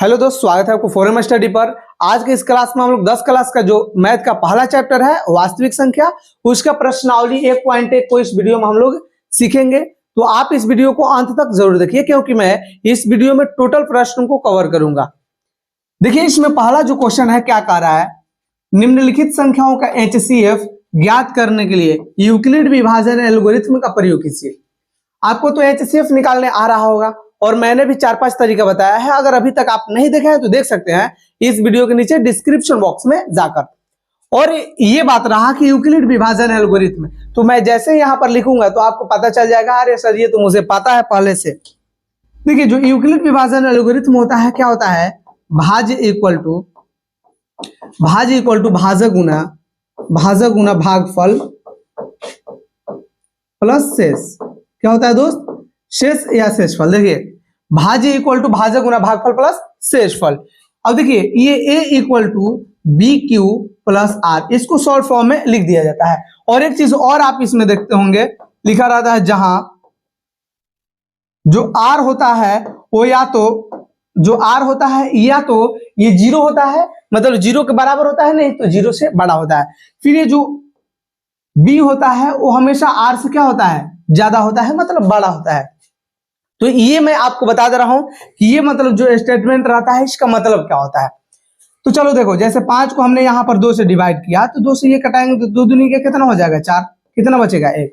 Hello दोस्त, स्वागत है आपको फोरम स्टडी पर। आज के इस क्लास में हम लोग 10 क्लास का जो मैथ का पहला चैप्टर है वास्तविक संख्या, उसका प्रश्नावली 1.1 को इस वीडियो में हम लोग सीखेंगे। तो आप इस वीडियो को अंत तक जरूर देखिए, क्योंकि मैं इस वीडियो में टोटल प्रश्नों को कवर करूंगा। देखिए, इसमें पहला जो क्वेश्चन है क्या कह रहा है, निम्नलिखित संख्याओं का HCF ज्ञात करने के लिए यूक्लिड विभाजन एल्गोरिथ्म का प्रयोग कीजिए। आपको तो HCF निकालने आ रहा होगा और मैंने भी 4-5 तरीका बताया है। अगर अभी तक आप नहीं देखे हैं तो देख सकते हैं इस वीडियो के नीचे डिस्क्रिप्शन बॉक्स में जाकर। और ये बात रहा कि यूक्लिड विभाजन एल्गोरिथ्म, तो मैं जैसे यहाँ पर लिखूंगा तो आपको पता चल जाएगा, अरे सर ये तो मुझे पता है पहले से। देखिए, जो यूक्लिड विभाजन एल्गोरिथ्म होता है, क्या होता है, भाज्य इक्वल टू भाजक गुना भागफल प्लस शेष। क्या होता है दोस्त, शेष या शेषफल। देखिए, भाज्य इक्वल टू भाजक गुना भागफल प्लस शेषफल। अब देखिए, ये a equal to B Q plus R, इसको शॉर्ट फॉर्म में लिख दिया जाता है। और एक चीज और आप इसमें देखते होंगे, लिखा रहता है जहां जो r होता है वो या तो ये 0 होता है, मतलब 0 के बराबर होता है, नहीं तो 0 से बड़ा होता है। फिर ये जो b होता है वो हमेशा r से क्या होता है, ज्यादा होता है, मतलब बड़ा होता है। तो ये मैं आपको बता दे रहा हूं कि ये मतलब जो स्टेटमेंट रहता है इसका मतलब क्या होता है। तो चलो देखो, जैसे 5 को हमने यहाँ पर 2 से डिवाइड किया, तो 2 से ये कटाएंगे तो 2 दूनी के कितना हो जाएगा, 4। कितना बचेगा, 1।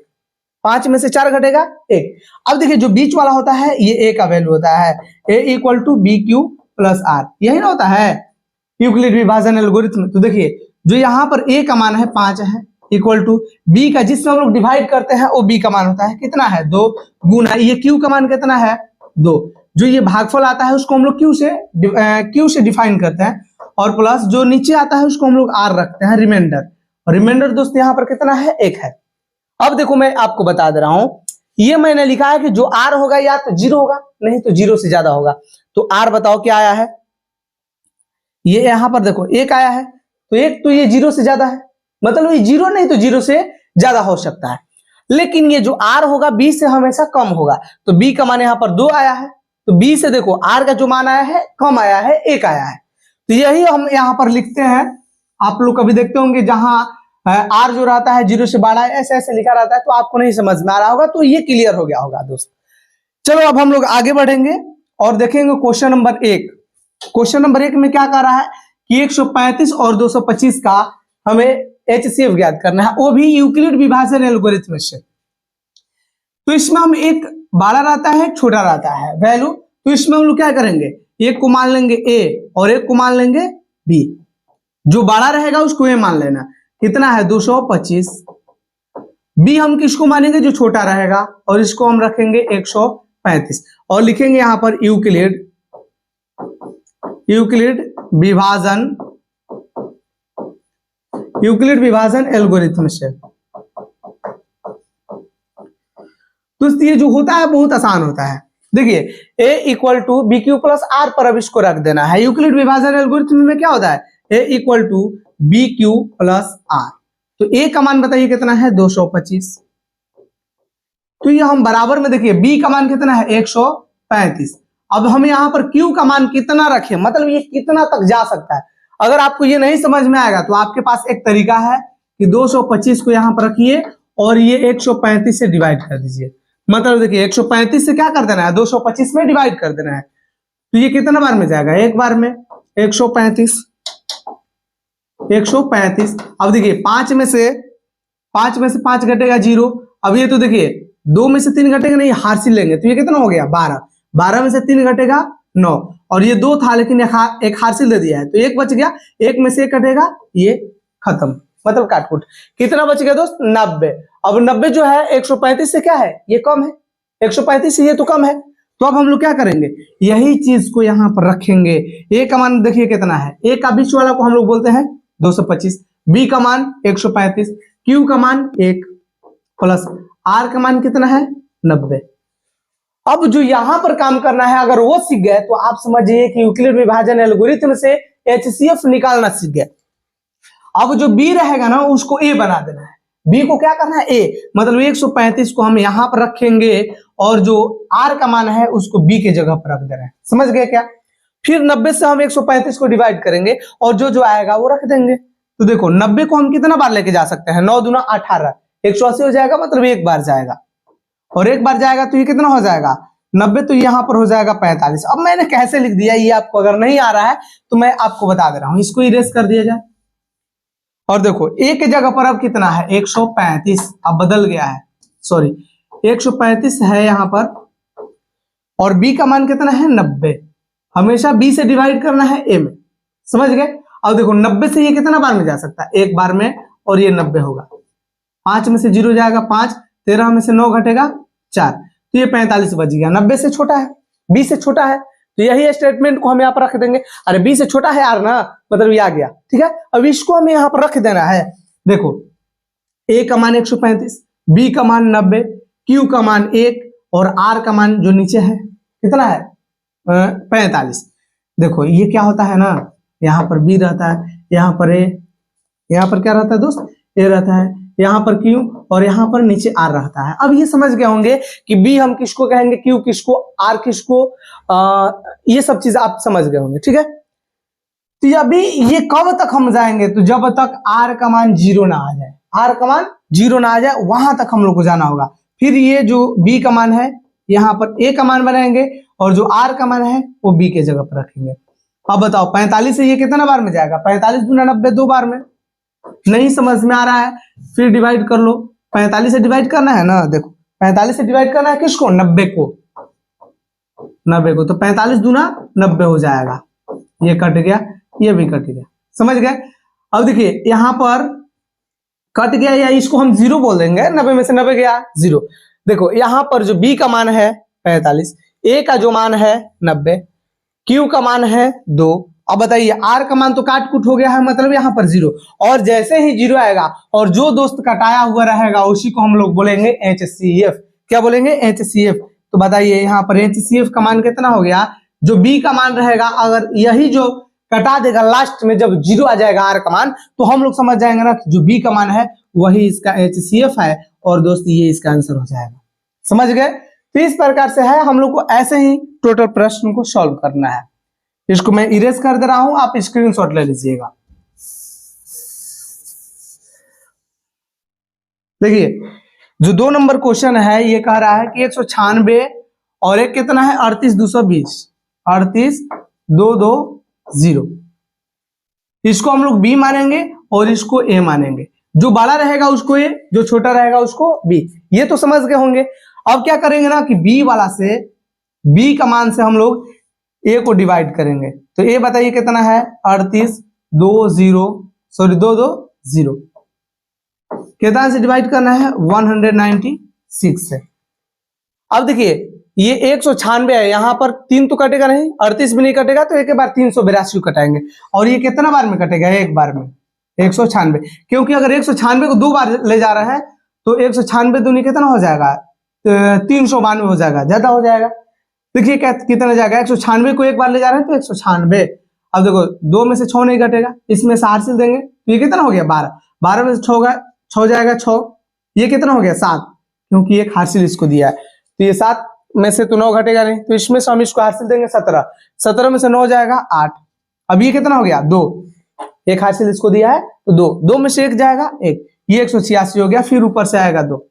5 में से 4 घटेगा 1। अब देखिए, जो बीच वाला होता है ये a का वैल्यू होता है, a equal to B Q plus R, यही ना होता है यूक्लिड विभाजन एल्गोरिथ्म। तो देखिए, जो यहाँ पर a का मान है 5 है, इक्वल टू b का, जिसमें हम लोग डिवाइड करते हैं वो b का मान होता है कितना है, 2, गुना ये q का मान कितना है, 2। जो ये भागफल आता है उसको हम लोग q से डिफाइन करते हैं, और प्लस जो नीचे आता है उसको हम लोग r रखते हैं, रिमाइंडर। और रिमाइंडर दोस्त यहाँ पर कितना है, 1 है। अब देखो, मैं आपको बता दे रहा हूं, ये मैंने लिखा है कि जो r होगा या तो 0 होगा, नहीं तो 0 से ज्यादा होगा। तो r बताओ क्या आया है, ये यहाँ पर देखो 1 आया है, तो 1 तो ये 0 से ज्यादा है, मतलब ये 0 नहीं तो 0 से ज्यादा हो सकता है। लेकिन ये जो r होगा b से हमेशा कम होगा, तो b का मान यहाँ पर 2 आया है, तो b से देखो r का जो मान आया है कम आया है, 1 आया है। तो यही हम यहाँ पर लिखते हैं। आप लोग कभी देखते होंगे जहां r जो रहता है 0 से बड़ा है, ऐसे ऐसे लिखा रहता है, तो आपको नहीं समझ में आ रहा होगा, तो ये क्लियर हो गया होगा दोस्त। चलो अब हम लोग आगे बढ़ेंगे और देखेंगे क्वेश्चन नंबर 1। क्वेश्चन नंबर 1 में क्या कह रहा है कि 135 और 225 का हमें HCF ज्ञात करना है, वो भी यूक्लिड विभाजन एल्गोरिथ्म से। तो इसमें हम एक बड़ा रहता है, छोटा रहता है वैल्यू, तो इसमें हम लोग क्या करेंगे, एक को मान लेंगे a और एक को मान लेंगे b। जो बड़ा रहेगा उसको a मान लेना, कितना है 225। b हम किसको मानेंगे, जो छोटा रहेगा, और इसको हम रखेंगे 135 और लिखेंगे यहां पर यूक्लिड विभाजन एल्गोरिथ्म से। तो ये जो होता है बहुत आसान होता है। देखिए, a equal to B Q plus R पर अब इसको रख देना है। यूक्लिड विभाजन एल्गोरिथ्म में क्या होता है, a equal to B Q plus R. तो a का मान बताइए कितना है, 225। तो ये हम बराबर में, देखिए b का मान कितना है, 135। अब हम यहाँ पर q का मान कितना रखें, मतलब ये कितना तक जा सकता है। अगर आपको ये नहीं समझ में आएगा तो आपके पास एक तरीका है कि 225 को यहाँ पर रखिए और ये 135 से डिवाइड कर दीजिए। मतलब देखिए, 135 से क्या कर देना है, 225 में डिवाइड कर देना है। तो ये कितना बार में जाएगा, एक बार में 135। अब देखिए, 5 में से 5 घटेगा 0। अब ये तो देखिए 2 में से 3 घटेगा, नहीं हासिल लेंगे, तो ये कितना हो गया, 12। 12 में से 3 घटेगा 9, और ये 2 था लेकिन एक हासिल दे दिया है, तो 1 बच गया। 1 में से 1 कटेगा, ये खत्म, मतलब काटकुट। कितना बच गया दोस्त, 90। अब 90 जो है 135 से क्या है, ये कम है, 135 से ये तो कम है। तो अब हम लोग क्या करेंगे, यही चीज को यहाँ पर रखेंगे। a का मान देखिए कितना है, a का बीच वाला को हम लोग बोलते हैं 225, b का मान 135, q का मान 1 प्लस r का मान कितना है, 90। अब जो यहां पर काम करना है, अगर वो सीख गए तो आप समझिए कि यूक्लिड विभाजन एल्गोरिथ्म से HCF निकालना सीख गए। अब जो b रहेगा ना उसको a बना देना है, b को क्या करना है, a, मतलब 135 को हम यहां पर रखेंगे और जो r का मान है उसको b के जगह पर रख देना है। समझ गए क्या। फिर 90 से हम 135 को डिवाइड करेंगे और जो जो आएगा वो रख देंगे। तो देखो 90 को हम कितना बार लेके जा सकते हैं, 9 दूना 18, 180 हो जाएगा, मतलब एक बार जाएगा, और एक बार जाएगा तो ये कितना हो जाएगा 90, तो यहाँ पर हो जाएगा 45। अब मैंने कैसे लिख दिया ये आपको अगर नहीं आ रहा है तो मैं आपको बता दे रहा हूं, इसको इरेज कर दिया जाए। और देखो ए की जगह पर अब कितना है 135, अब बदल गया है, सॉरी 135 है यहाँ पर, और बी का मान कितना है 90, हमेशा बी से डिवाइड करना है ए में, समझ गए। अब देखो 90 से ये कितना बार में जा सकता है, एक बार में, और ये 90 होगा, 5 में से 0 जाएगा 5, 13 में से 9 घटेगा 4, तो ये 45 बच गया। 90 से छोटा है, बी से छोटा है, तो यही स्टेटमेंट को हम यहाँ पर रख देंगे। अरे बी से छोटा है यार ना, मतलब ये आ गया, ठीक है। अब इसको हमें यहाँ पर रख देना है। देखो ए का मान 135, बी का मान 90, क्यू का मान 1, और आर का मान जो नीचे है कितना है 45। देखो ये क्या होता है ना, यहाँ पर बी रहता है, यहाँ पर ए, यहाँ पर क्या रहता है दोस्त, ए रहता है, यहाँ पर क्यू, और यहाँ पर नीचे आर रहता है। अब ये समझ गए होंगे कि बी हम किसको कहेंगे, क्यू किसको, आर किसको, ये सब चीज आप समझ गए होंगे, ठीक है। तो अभी ये कब तक हम जाएंगे, तो जब तक आर का मान 0 ना आ जाए, आर का मान 0 ना आ जाए वहां तक हम लोग को जाना होगा। फिर ये जो बी का मान है यहाँ पर ए का मान बनाएंगे, और जो आर का मान है वो बी के जगह पर रखेंगे। अब बताओ 45 से ये कितना बार में जाएगा, 45 दूना 90, 2 बार में। नहीं समझ में आ रहा है, फिर डिवाइड कर लो, 45 से डिवाइड करना है ना, देखो 45 से डिवाइड करना है किसको, 90 को, 90 को, तो 45 दूना 90 हो जाएगा, ये कट गया, ये भी कट गया, समझ गए। अब देखिए यहाँ पर कट गया, या इसको हम 0 बोल देंगे, 90 में से 90 गया 0। देखो यहाँ पर जो बी का मान है 45, ए का जो मान है 90, क्यू का मान है 2। अब बताइए आर का मान तो काट कुट हो गया है, मतलब यहाँ पर 0, और जैसे ही 0 आएगा और जो दोस्त कटाया हुआ रहेगा उसी को हम लोग बोलेंगे HCF। क्या बोलेंगे, HCF। तो बताइए यहाँ पर HCF का मान कितना हो गया, जो बी का मान रहेगा, अगर यही जो कटा देगा लास्ट में, जब 0 आ जाएगा आर का मान, तो हम लोग समझ जाएंगे ना जो बी का मान है वही इसका HCF है, और दोस्त ये इसका आंसर हो जाएगा, समझ गए। तो इस प्रकार से है, हम लोग को ऐसे ही टोटल प्रश्न को सॉल्व करना है। इसको मैं इरेज कर दे रहा हूं, आप स्क्रीनशॉट ले लीजिएगा। देखिए जो 2 नंबर क्वेश्चन है ये कह रहा है कि 196 और एक कितना है 38220, 38220, इसको हम लोग बी मानेंगे और इसको ए मानेंगे। जो बड़ा रहेगा उसको ए, जो छोटा रहेगा उसको बी। ये तो समझ गए होंगे। अब क्या करेंगे ना कि बी वाला से, बी का मान से हम लोग ए को डिवाइड करेंगे। तो ए बताइए कितना है 220, कितना से डिवाइड करना है 196 से। अब देखिए ये 196 है, यहाँ पर 3 तो कटेगा नहीं, 38 भी नहीं कटेगा, तो एक बार 382 कटाएंगे, और ये कितना बार में कटेगा, एक बार में 196, क्योंकि अगर 196 को 2 बार ले जा रहा है तो 196 दूनी कितना हो जाएगा 392 हो जाएगा, ज्यादा हो जाएगा। देखिए कितना जाएगा, 196 को एक बार ले जा रहे हैं तो 196। अब देखो 2 में से 6 नहीं घटेगा, इसमें से हासिल देंगे तो ये कितना हो गया 12, 12 में से 6 जाएगा 6, ये कितना हो गया 7, क्योंकि एक हासिल इसको दिया है, तो ये 7 में से तो 9 घटेगा नहीं, तो इसमें से हम इसको हासिल देंगे 17, 17 में से 9 जाएगा 8। अब ये कितना हो गया 2, एक हासिल इसको दिया है तो 2, 2 में से 1 जाएगा 1, ये 186 हो गया, फिर ऊपर से आएगा 2।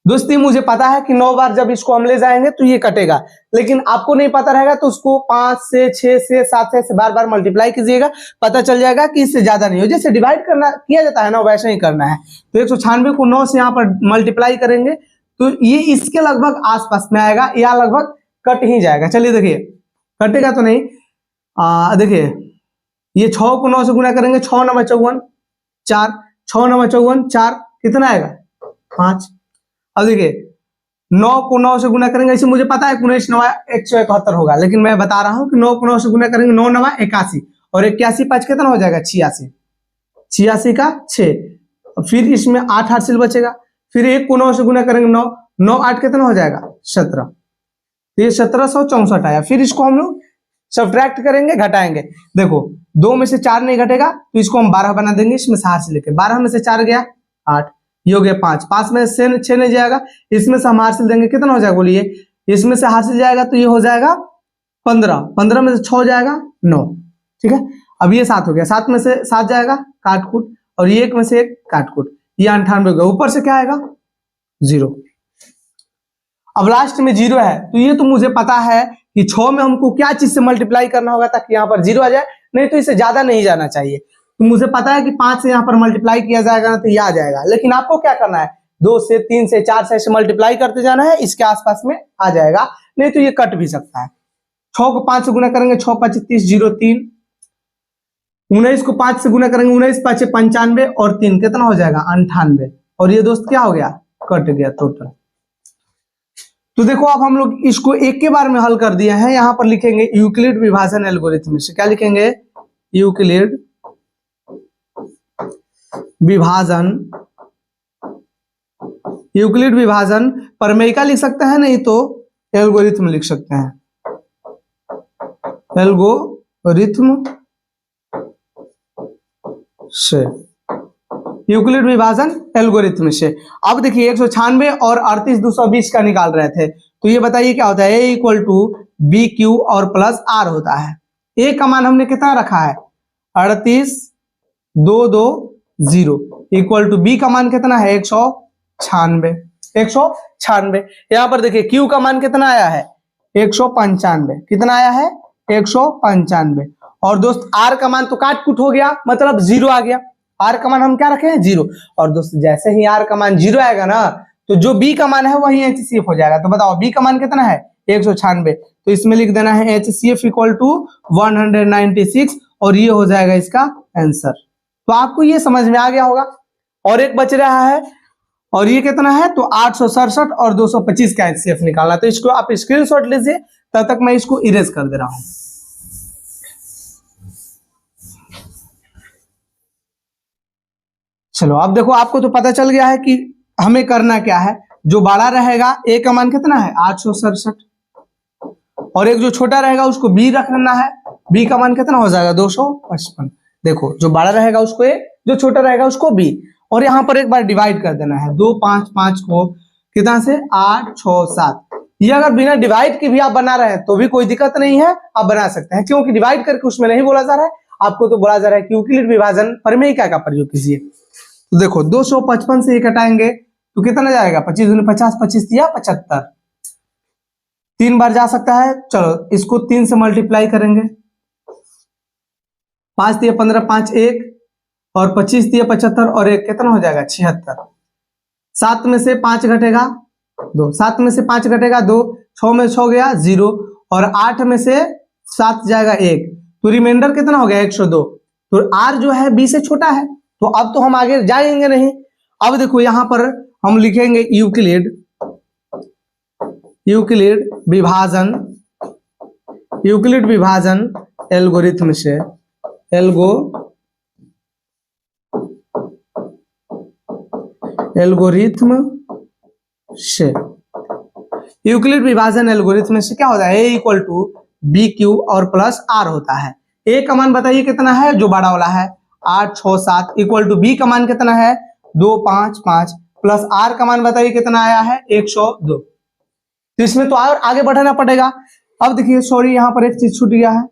दोस्ती मुझे पता है कि 9 बार जब इसको हम ले जाएंगे तो ये कटेगा, लेकिन आपको नहीं पता रहेगा तो उसको 5 से 6 से 7 से बार बार मल्टीप्लाई कीजिएगा, पता चल जाएगा कि इससे ज्यादा नहीं हो। जैसे डिवाइड करना किया जाता है ना वैसे ही करना है। तो 196 को 9 से यहाँ पर मल्टीप्लाई करेंगे तो ये इसके लगभग आसपास में आएगा, या लगभग कट ही जाएगा। चलिए देखिए कटेगा तो नहीं, देखिए ये 6 को 9 से गुना करेंगे, 6 9 54 4, 6 9 54 4, कितना आएगा 5। अब देखिए 9 को 9 से गुना करेंगे, इसे मुझे पता है 19 9 171 होगा, लेकिन मैं बता रहा हूं कि 9 को 9 से गुना करेंगे 9 9 81, और 81 5 कितना हो जाएगा 86, 86 का 6, फिर इसमें 8 हासिल बचेगा, फिर 1 को 9 से गुना करेंगे 9, 9 8 कितना हो जाएगा 17, तो ये 1764 आया। फिर इसको हम लोग सब्ट्रैक्ट करेंगे, घटाएंगे। देखो 2 में से 4 नहीं घटेगा तो इसको हम 12 बना देंगे, इसमें से हासिल लेके 12 में से 4 गया 8, ये हो गया 5, 5 में से 6 नहीं जाएगा, इसमें से हम हासिल देंगे, कितना हो जाएगा बोलिए, इसमें से हासिल जाएगा तो ये हो जाएगा 15, 15 में से 6 जाएगा 9, ठीक है। अब ये 7 हो गया, 7 में से 7 जाएगा काट कूट, और ये 1 में से 1 काट कूट, ये 98 हो गया। ऊपर से क्या आएगा 0। अब लास्ट में 0 है, तो ये तो मुझे पता है कि 6 में हमको क्या चीज से मल्टीप्लाई करना होगा ताकि यहाँ पर 0 आ जाए, नहीं तो इससे ज्यादा नहीं जाना चाहिए। तो मुझे पता है कि 5 से यहाँ पर मल्टीप्लाई किया जाएगा ना तो ये आ जाएगा, लेकिन आपको क्या करना है 2 से 3 से 4 से ऐसे मल्टीप्लाई करते जाना है, इसके आसपास में आ जाएगा, नहीं तो ये कट भी सकता है। 6 को 5 से गुना करेंगे 6 5 30 0 3, 19 को 5 से गुना करेंगे 19 5 95 और 3 कितना हो जाएगा 98, और ये दोस्त क्या हो गया कट गया टोटल। तो देखो अब हम लोग इसको एक के बार में हल कर दिए हैं। यहां पर लिखेंगे यूक्लिड विभाजन एल्गोरिथम से, क्या लिखेंगे यूक्लिड विभाजन, यूक्लिड विभाजन प्रमेयिका लिख सकते हैं, नहीं तो एल्गोरिथम लिख सकते हैं, एल्गोरिथम से, यूक्लिड विभाजन एल्गोरिथम से। अब देखिए 196 और 38 220 का निकाल रहे थे, तो ये बताइए क्या होता है, A equal to B Q और प्लस आर होता है। ए का मान हमने कितना रखा है 38 2 2 0 इक्वल टू बी का मान कितना है 196, 196। यहां पर देखिए क्यू का मान कितना आया है 195, कितना आया है 195, और दोस्त आर का मान तो काट कुट हो गया, मतलब 0 आ गया। आर का मान हम क्या रखे हैं 0, और दोस्त जैसे ही आर का मान 0 आएगा ना तो जो बी का मान है वही HCF हो जाएगा। तो बताओ बी का मान कितना है 196, तो इसमें लिख देना है HCF इक्वल टू 196, और ये हो जाएगा इसका आंसर। तो आपको ये समझ में आ गया होगा। और एक बच रहा है, और ये कितना है तो 867 और 225 का HCF निकालना। तो इसको आप स्क्रीनशॉट लीजिए, तब तक मैं इसको इरेज कर दे रहा हूं। चलो अब देखो आपको तो पता चल गया है कि हमें करना क्या है। जो बड़ा रहेगा ए का मान कितना है 867, और एक जो छोटा रहेगा उसको बी रखना है, बी का मान कितना हो जाएगा 255। देखो जो बड़ा रहेगा उसको ए, जो छोटा रहेगा उसको बी, और यहाँ पर एक बार डिवाइड कर देना है 2 5 5 को कितना से 8 6 7। ये अगर बिना डिवाइड के भी आप बना रहे हैं तो भी कोई दिक्कत नहीं है, आप बना सकते हैं, क्योंकि डिवाइड करके उसमें नहीं बोला जा रहा है, आपको तो बोला जा रहा है कि यूक्लिड विभाजन प्रमेयिका का प्रयोग कीजिए। तो देखो 255 से ये घटाएंगे तो कितना जाएगा 25 दूनी 50, 25 दिया 75, 3 बार जा सकता है। चलो इसको 3 से मल्टीप्लाई करेंगे, 5 दिया 15 5 1, और 25 दिया 75 और 1 कितना हो जाएगा 76। 7 में से 5 घटेगा 2, 7 में से 5 घटेगा 2, 6 में 6 गया 0, और 8 में से 7 जाएगा 1, तो रिमाइंडर कितना हो गया 102। तो आर जो है बी से छोटा है, तो अब तो हम आगे जाएंगे नहीं। अब देखो यहां पर हम लिखेंगे यूक्लिड, यूक्लिड विभाजन, यूक्लिड विभाजन एल्गोरिथम से, एल्गोरिथम से, यूक्लिड विभाजन एल्गोरिथम से क्या होता है ए इक्वल टू बी क्यू और प्लस आर होता है। ए का मान बताइए कितना है जो बड़ा वाला है 8 6 7 इक्वल टू बी का मान कितना है 2 5 5, प्लस आर का मान बताइए कितना आया है 102। तो इसमें तो और आगे बढ़ाना पड़ेगा। अब देखिए सॉरी यहाँ पर एक चीज छूट गया है,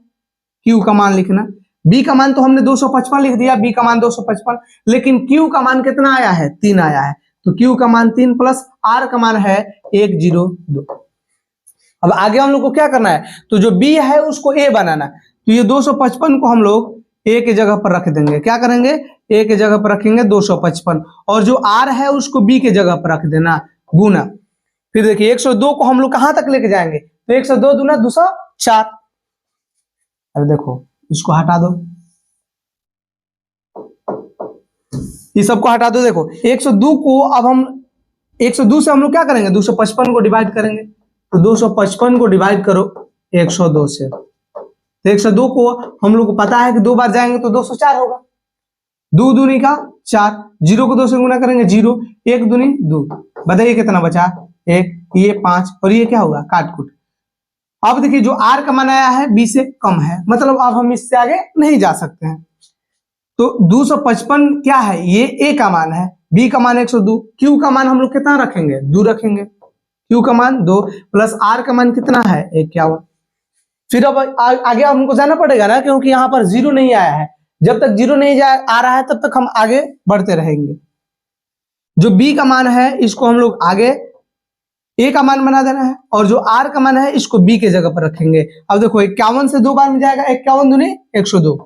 क्यू का मान लिखना। बी का मान तो हमने 255 लिख दिया, बी का मान 255, लेकिन क्यू का मान कितना आया है 3 आया है, तो क्यू का मान 3 प्लस आर का मान है 102। अब आगे हम लोग को क्या करना है, तो जो बी है उसको ए बनाना। तो ये 255 को हम लोग ए की जगह पर रख देंगे, क्या करेंगे ए की जगह पर रखेंगे 255, और जो आर है उसको बी की जगह पर रख देना गुना। फिर देखिए 102 को हम लोग कहां तक लेके जाएंगे, तो 102 दूना 204। अरे देखो इसको हटा दो, ये सबको हटा दो। देखो 102 को अब हम 102 से हम लोग क्या करेंगे 255 को डिवाइड करेंगे, तो 255 को डिवाइड करो 102 से, तो 102 को हम लोग को पता है कि 2 बार जाएंगे तो 204 होगा, 2 दूनी का 4, 0 को 2 से गुना करेंगे 0, 1 दूनी 2, बताइए कितना बचा 1, ये 5, और ये क्या होगा काट कुट। अब देखिए जो आर का मान आया है बी से कम है, मतलब अब हम इससे आगे नहीं जा सकते हैं। तो 255 क्या है ये ए का मान है, बी का मान 102, क्यू का मान हम लोग कितना रखेंगे 2 रखेंगे, क्यू का मान 2 प्लस आर का मान कितना है 51। फिर अब आगे हमको जाना पड़ेगा ना, क्योंकि यहाँ पर जीरो नहीं आया है। जब तक जीरो नहीं आ रहा है तब तक हम आगे बढ़ते रहेंगे। जो बी का मान है इसको हम लोग आगे ए का मान बना देना है, और जो आर का मान है इसको बी के जगह पर रखेंगे। अब देखो 51 से 2 बार में जाएगा, 51 दूनी 102।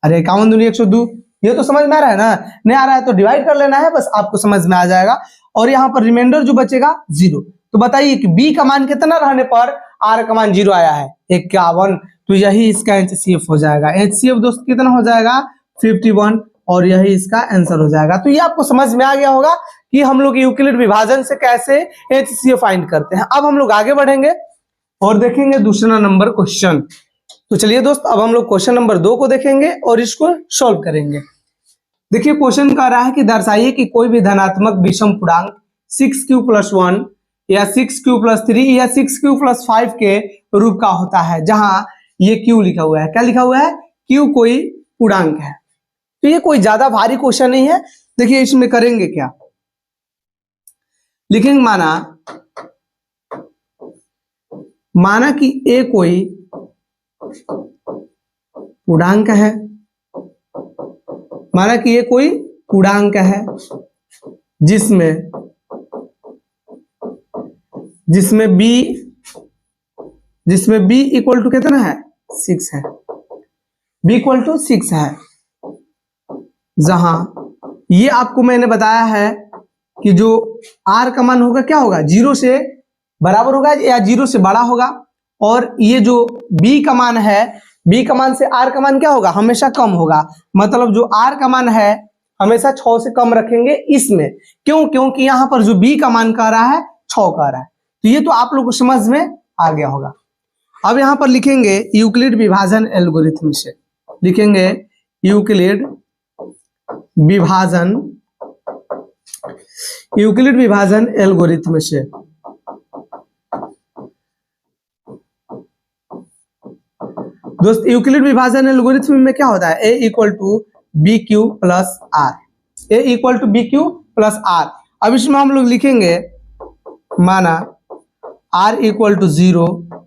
अरे 51 दूनी 102, ये तो समझ में आ रहा है ना। नहीं आ रहा है तो डिवाइड कर लेना है, बस आपको समझ में आ जाएगा। और यहाँ पर रिमाइंडर जो बचेगा 0। तो बताइए कि बी का मान कितना रहने पर आर का मान 0 आया है, 51। तो यही इसका HCF हो जाएगा। HCF दोस्त कितना हो जाएगा, 51, और यही इसका आंसर हो जाएगा। तो ये आपको समझ में आ गया होगा कि हम लोग यूक्लिड विभाजन से कैसे HCF फाइंड करते हैं। अब हम लोग आगे बढ़ेंगे और देखेंगे दूसरा नंबर क्वेश्चन। तो चलिए दोस्त, अब हम लोग क्वेश्चन नंबर 2 को देखेंगे और इसको सॉल्व करेंगे। देखिए क्वेश्चन कह रहा है कि दर्शाइए कि कोई भी धनात्मक विषम पूर्णांक 6q+1 या 6q+3 या 6q+5 के रूप का होता है, जहां ये q लिखा हुआ है। क्या लिखा हुआ है, q कोई पूर्णांक है। तो ये कोई ज्यादा भारी क्वेश्चन नहीं है। देखिए इसमें करेंगे क्या, लिखेंगे माना कि a कोई पूर्णांक है, माना कि ये कोई पूर्णांक है जिसमें b इक्वल टू कितना है, 6 है। b इक्वल टू 6 है, जहां ये आपको मैंने बताया है कि जो r का मान होगा क्या होगा, 0 से बराबर होगा या 0 से बड़ा होगा। और ये जो b का मान है, b का मान से r का मान क्या होगा, हमेशा कम होगा। मतलब जो r का मान है हमेशा 6 से कम रखेंगे इसमें। क्यों, क्योंकि यहाँ पर जो b का मान कह रहा है 6 कह रहा है। तो ये तो आप लोग को समझ में आ गया होगा। अब यहाँ पर लिखेंगे यूक्लिड विभाजन एल्गोरिथम से, लिखेंगे यूक्लिड विभाजन एल्गोरिथम से। दोस्त यूक्लिड विभाजन एल्गोरिथम में क्या होता है, a equal to B Q plus R, a equal to B Q plus R. अब इसमें हम लोग लिखेंगे माना r इक्वल टू 0,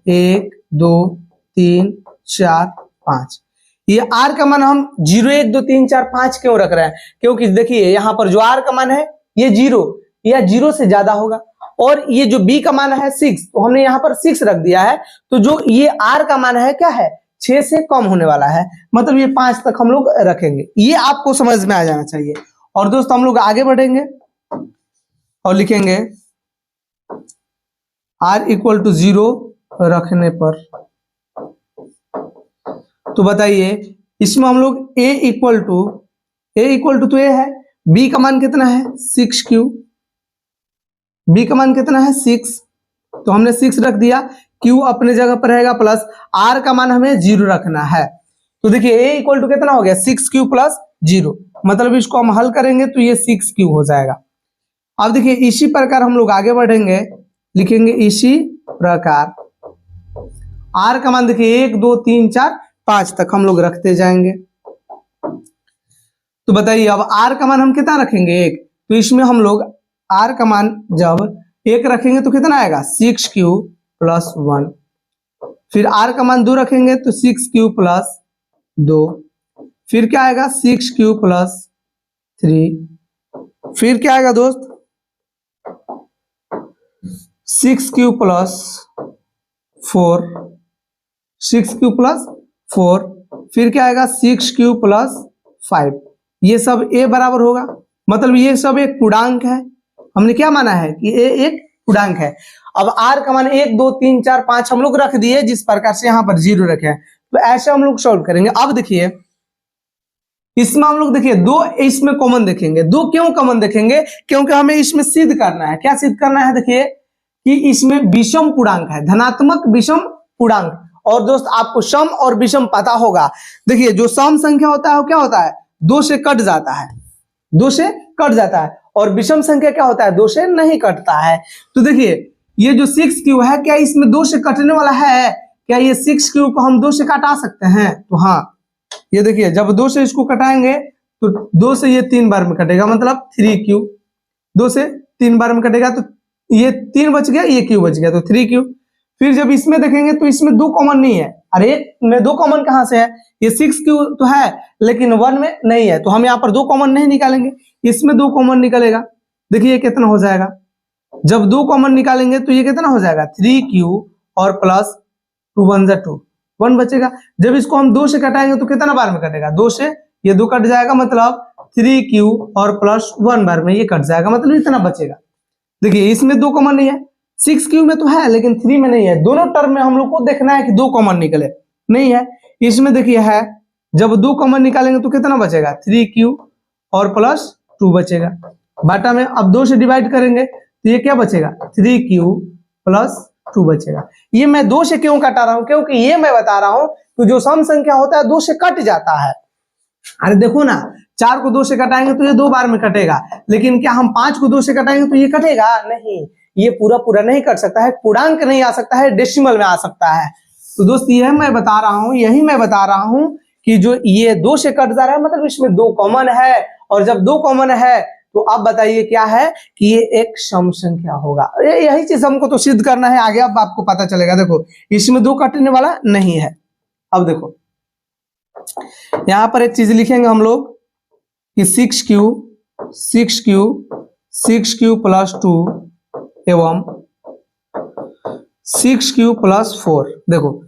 1, 2, 3, 4, 5। ये r का मान हम 0, 1, 2, 3, 4, 5 क्यों रख रहे हैं, क्योंकि देखिए यहाँ पर जो r का मान है ये 0 या 0 से ज्यादा होगा, और ये जो b का मान है 6, तो हमने यहाँ पर 6 रख दिया है। तो जो ये r का मान है क्या है, 6 से कम होने वाला है, मतलब ये 5 तक हम लोग रखेंगे। ये आपको समझ में आ जाना चाहिए। और दोस्त हम लोग आगे बढ़ेंगे और लिखेंगे r इक्वल टू 0 रखने पर, तो बताइए इसमें हम लोग a इक्वल टू तो a है, b का मान कितना है 6q, b का मान कितना है 6, तो हमने 6 रख दिया, q अपने जगह पर रहेगा, प्लस r का मान हमें 0 रखना है। तो देखिए a इक्वल टू कितना हो गया 6q प्लस 0, मतलब इसको हम हल करेंगे तो ये 6q हो जाएगा। अब देखिए इसी प्रकार हम लोग आगे बढ़ेंगे, लिखेंगे इसी प्रकार r का मान देखिए 1, 2, 3, 4, 5 तक हम लोग रखते जाएंगे। तो बताइए अब r का मान हम कितना रखेंगे 1, तो इसमें हम लोग r का मान जब 1 रखेंगे तो कितना आएगा 6q प्लस 1, फिर r का मान 2 रखेंगे तो 6q प्लस 2, फिर क्या आएगा 6q प्लस 3, फिर क्या आएगा दोस्त 6q प्लस 4, 6q प्लस 4, फिर क्या आएगा 6q प्लस 5। ये सब a बराबर होगा, मतलब ये सब एक पूर्णांक है। हमने क्या माना है कि a एक पूर्णांक है। अब r का मान 1, 2, 3, 4, 5 हम लोग रख दिए, जिस प्रकार से यहाँ पर 0 रखे हैं। तो ऐसे हम लोग सॉल्व करेंगे। अब देखिए इसमें हम लोग देखिए 2 इसमें कॉमन देखेंगे। 2 क्यों कॉमन देखेंगे, क्योंकि हमें इसमें सिद्ध करना है। क्या सिद्ध करना है, देखिए कि इसमें विषम पूर्णांक है, धनात्मक विषम पूर्णांक। और दोस्त आपको सम और विषम पता होगा। देखिए जो सम संख्या होता है वो क्या होता है 2 से कट जाता है, 2 से कट जाता है, और विषम संख्या क्या होता है 2 से नहीं कटता है। तो देखिए ये जो 6q है, क्या इसमें 2 से कटने वाला है, क्या ये 6q को हम 2 से काटा सकते हैं, तो हाँ ये देखिए जब 2 से इसको कटाएंगे तो 2 से ये 3 बार में कटेगा, मतलब 3q, 2 से 3 बार में कटेगा तो ये 3 बच गया, ये q बच गया, तो 3q। फिर जब इसमें देखेंगे तो इसमें 2 कॉमन नहीं है। अरे में 2 कॉमन कहां से है? ये 6q तो है लेकिन 1 में नहीं है, तो हम यहाँ पर 2 कॉमन नहीं निकालेंगे, इसमें 2 कॉमन निकलेगा। देखिए ये कितना हो जाएगा, जब 2 कॉमन निकालेंगे तो ये कितना हो जाएगा 3q और प्लस 2 1 जा 2 1 बचेगा। जब इसको हम 2 से कटाएंगे तो कितना बार में कटेगा? 2 से ये 2 कट जाएगा, मतलब 3q और प्लस 1 बार में ये कट जाएगा, मतलब इतना बचेगा। देखिए इसमें 2 कॉमन नहीं है, 6q में तो है लेकिन 3 में नहीं है। दोनों टर्म में हम लोग को देखना है कि 2 कॉमन निकले, नहीं है। इसमें देखिए है, जब 2 कॉमन निकालेंगे तो कितना बचेगा 3q और प्लस 2 बचेगा। बाटा में अब 2 से डिवाइड करेंगे तो ये क्या बचेगा 3q प्लस 2 बचेगा। ये मैं 2 से क्यों कटा रहा हूं? क्योंकि ये मैं बता रहा हूं कि जो सम संख्या होता है 2 से कट जाता है। अरे देखो ना, 4 को 2 से कटाएंगे तो ये 2 बार में कटेगा, लेकिन क्या हम 5 को 2 से कटाएंगे तो ये कटेगा? नहीं, ये पूरा पूरा नहीं कट सकता है, पूर्णांक नहीं आ सकता है, डेसिमल में आ सकता है। तो दोस्त यही मैं बता रहा हूं कि जो ये 2 से कट जा रहा है मतलब इसमें 2 कॉमन है, और जब 2 कॉमन है तो अब बताइए क्या है कि ये एक सम संख्या होगा। यही चीज हमको तो सिद्ध करना है, आगे अब आपको पता चलेगा। देखो इसमें 2 कटने वाला नहीं है। अब देखो यहां पर एक चीज लिखेंगे हम लोग कि 6q प्लस 2 एवं 6q प्लस 4। देखो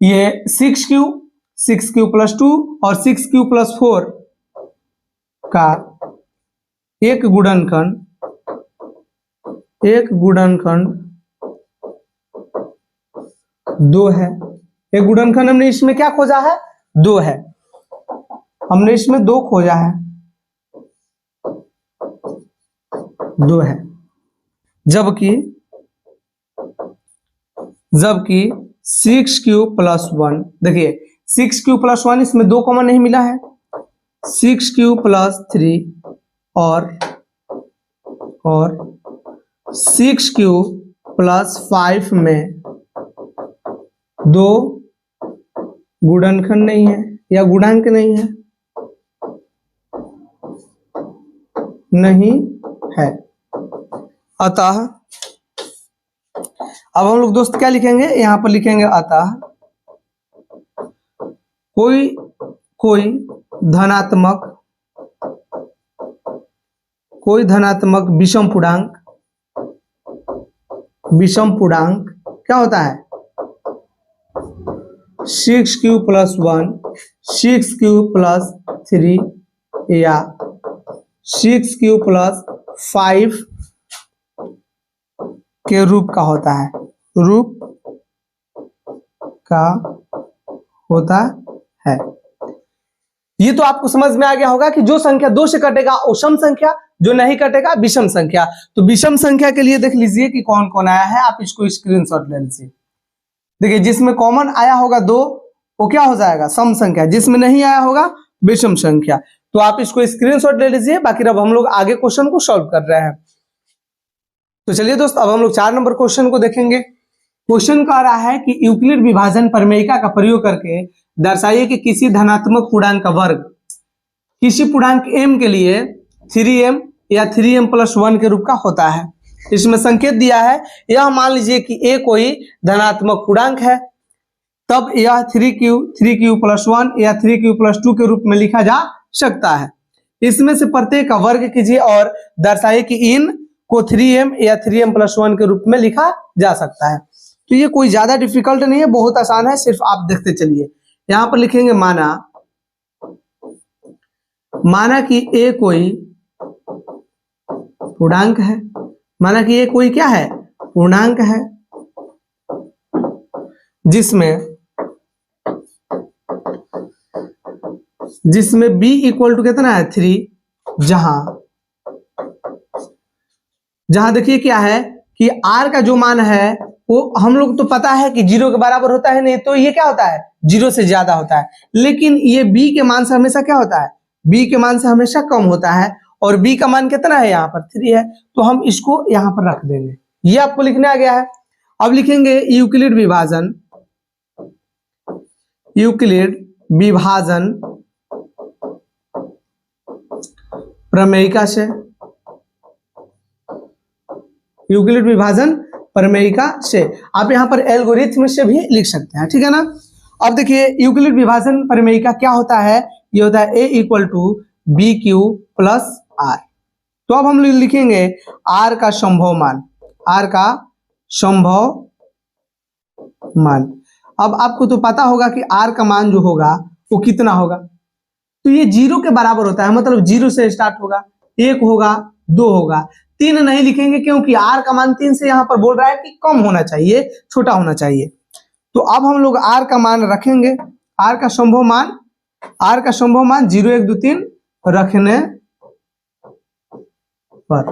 ये 6q प्लस 2 और 6q प्लस 4 का एक गुणनखंड 2 है। एक गुणनखंड हमने इसमें क्या खोजा है? 2 है। हमने इसमें 2 खोजा है, 2 है। जबकि 6q प्लस 1, देखिए 6q प्लस 1 इसमें 2 कॉमन नहीं मिला है। 6q प्लस 3 और 6q प्लस 5 में 2 गुणनखंड नहीं है या गुणांक नहीं है, नहीं है। अतः अब हम लोग दोस्त क्या लिखेंगे? यहां पर लिखेंगे अतः कोई धनात्मक विषम पूर्णांक क्या होता है? 6q प्लस 1, 6q प्लस 3 या 6q प्लस 5 के रूप का होता है। ये तो आपको समझ में आ गया होगा कि जो संख्या 2 से कटेगा वो सम संख्या, जो नहीं कटेगा विषम संख्या। तो विषम संख्या के लिए देख लीजिए कि कौन कौन आया है, आप इसको स्क्रीनशॉट ले लीजिए। देखिए जिसमें कॉमन आया होगा 2 वो क्या हो जाएगा? सम संख्या। जिसमें नहीं आया होगा विषम संख्या। तो आप इसको स्क्रीनशॉट ले लीजिए। बाकी अब हम लोग आगे क्वेश्चन को सॉल्व कर रहे हैं। तो चलिए दोस्त अब हम लोग 4 नंबर क्वेश्चन को देखेंगे। क्वेश्चन कह रहा है कि यूक्लिड विभाजन प्रमेयिका का प्रयोग करके दर्शाइए कि किसी धनात्मक पूर्णांक का वर्ग किसी पूर्णांक m के लिए 3m या 3m प्लस 1 के रूप का होता है। इसमें संकेत दिया है, यह मान लीजिए कि a कोई धनात्मक पूर्णांक है, तब यह 3q प्लस 1 या 3q प्लस 2 के रूप में लिखा जा सकता है। इसमें से प्रत्येक का वर्ग कीजिए और दर्शाइए कि इन को 3m या 3m प्लस 1 के रूप में लिखा जा सकता है। तो ये कोई ज्यादा डिफिकल्ट नहीं है, बहुत आसान है, सिर्फ आप देखते चलिए। यहां पर लिखेंगे माना कि a कोई पूर्णांक है। माना कि a कोई क्या है? पूर्णांक है, जिसमें b इक्वल टू कितना है? 3। जहां देखिए क्या है कि r का जो मान है वो हम लोग तो पता है कि 0 के बराबर होता है, नहीं तो ये क्या होता है? 0 से ज्यादा होता है। लेकिन ये b के मान से हमेशा क्या होता है? b के मान से हमेशा कम होता है, और b का मान कितना है? यहाँ पर 3 है, तो हम इसको यहाँ पर रख देंगे। ये आपको लिखने आ गया है। अब लिखेंगे यूक्लिड विभाजन प्रमेयिका से। यूक्लिड विभाजन प्रमेयिका से। आप यहाँ पर एल्गोरिथम से भी लिख सकते हैं, ठीक है ना। अब देखिए यूक्लिड विभाजन प्रमेयिका क्या होता है, ये होता है a equal to B Q plus R. तो अब हम लोग लिखेंगे r का संभव मान, r का संभव मान। अब आपको तो पता होगा कि r का मान जो होगा वो कितना होगा, तो ये 0 के बराबर होता है, मतलब 0 से स्टार्ट होगा, 1 होगा, 2 होगा, 3 नहीं लिखेंगे क्योंकि r का मान 3 से यहाँ पर बोल रहा है कि कम होना चाहिए, छोटा होना चाहिए। तो अब हम लोग r का मान रखेंगे, r का संभव मान 0 1 2 3 रखने पर,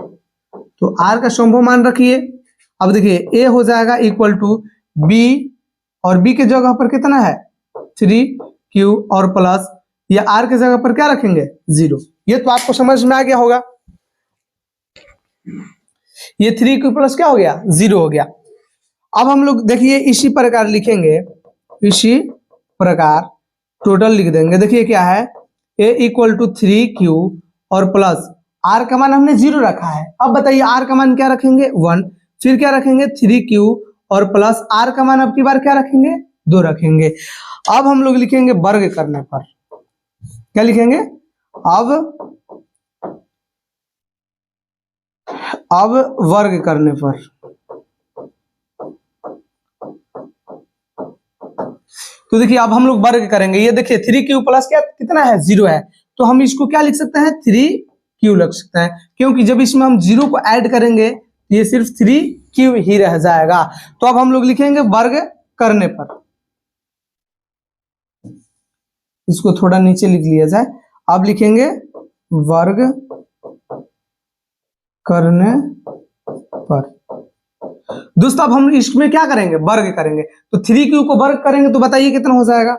तो r का संभव मान रखिए। अब देखिए a हो जाएगा इक्वल टू b, और b के जगह पर कितना है 3q, और प्लस या r के जगह पर क्या रखेंगे 0। ये तो आपको समझ में आ गया होगा, ये 3q प्लस क्या हो गया 0 हो गया। अब हम लोग देखिए इसी प्रकार लिखेंगे, इसी प्रकार टोटल लिख देंगे। देखिए क्या है a इक्वल टू 3q और प्लस r का मान हमने 0 रखा है। अब बताइए r का मान क्या रखेंगे 1, फिर क्या रखेंगे 3q और प्लस r का मान अब की बार क्या रखेंगे 2 रखेंगे। अब हम लोग लिखेंगे वर्ग करने पर, क्या लिखेंगे अब वर्ग करने पर, तो देखिए अब हम लोग वर्ग करेंगे। ये देखिए 3q प्लस क्या कितना है 0 है, तो हम इसको क्या लिख सकते हैं 3q लिख सकते हैं, क्योंकि जब इसमें हम 0 को ऐड करेंगे तो ये सिर्फ 3q ही रह जाएगा। तो अब हम लोग लिखेंगे वर्ग करने पर, इसको थोड़ा नीचे लिख लिया जाए। अब लिखेंगे वर्ग करने पर। दोस्तों अब हम इसमें क्या करेंगे वर्ग करेंगे, तो 3q को वर्ग करेंगे तो बताइए कितना हो जाएगा,